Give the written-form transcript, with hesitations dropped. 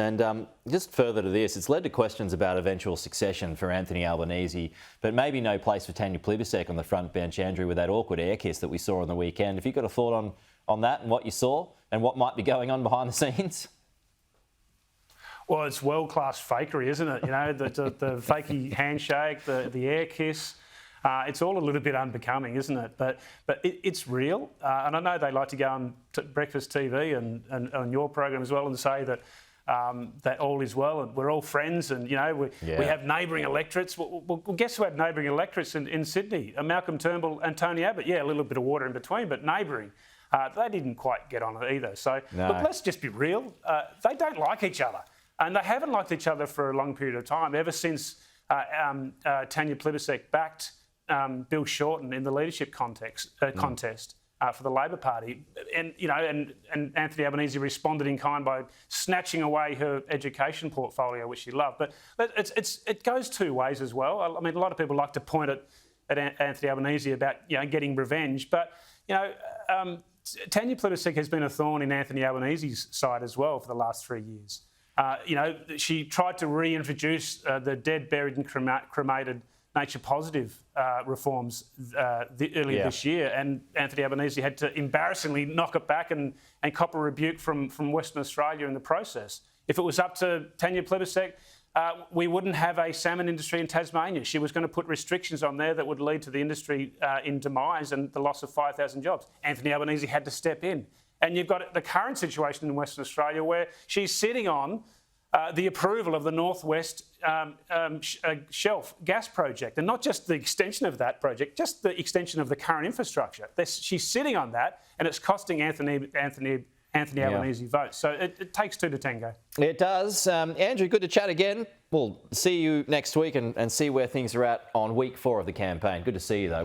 And just further to this, it's led to questions about eventual succession for Anthony Albanese, but maybe no place for Tanya Plibersek on the front bench, Andrew, with that awkward air kiss that we saw on the weekend. Have you got a thought on that and what you saw and what might be going on behind the scenes? Well, it's world-class fakery, isn't it? You know, the fakey handshake, the air kiss. It's all a little bit unbecoming, isn't it? But it's real. And I know they like to go on breakfast TV and on your program as well and say that that all is well and we're all friends and, you know, we have neighbouring electorates. Well, guess who had neighbouring electorates in Sydney? Malcolm Turnbull and Tony Abbott. Yeah, a little bit of water in between, but neighbouring. They didn't quite get on it either. So, look, let's just be real. They don't like each other. And they haven't liked each other for a long period of time, ever since Tanya Plibersek backed Bill Shorten in the leadership contest for the Labor Party. And, you know, and Anthony Albanese responded in kind by snatching away her education portfolio, which she loved. But it goes two ways as well. I mean, a lot of people like to point at Anthony Albanese about, you know, getting revenge. But, you know, Tanya Plibersek has been a thorn in Anthony Albanese's side as well for the last 3 years. You know, she tried to reintroduce the dead, buried and cremated nature positive reforms earlier this year, and Anthony Albanese had to embarrassingly knock it back and cop a rebuke from Western Australia in the process. If it was up to Tanya Plibersek, we wouldn't have a salmon industry in Tasmania. She was going to put restrictions on there that would lead to the industry in demise and the loss of 5,000 jobs. Anthony Albanese had to step in. And you've got the current situation in Western Australia where she's sitting on the approval of the Northwest Shelf gas project. And not just the extension of that project, just the extension of the current infrastructure. She's sitting on that and it's costing Anthony Albanese votes. So it takes two to tango. It does. Andrew, good to chat again. We'll see you next week and see where things are at on week 4 of the campaign. Good to see you, though.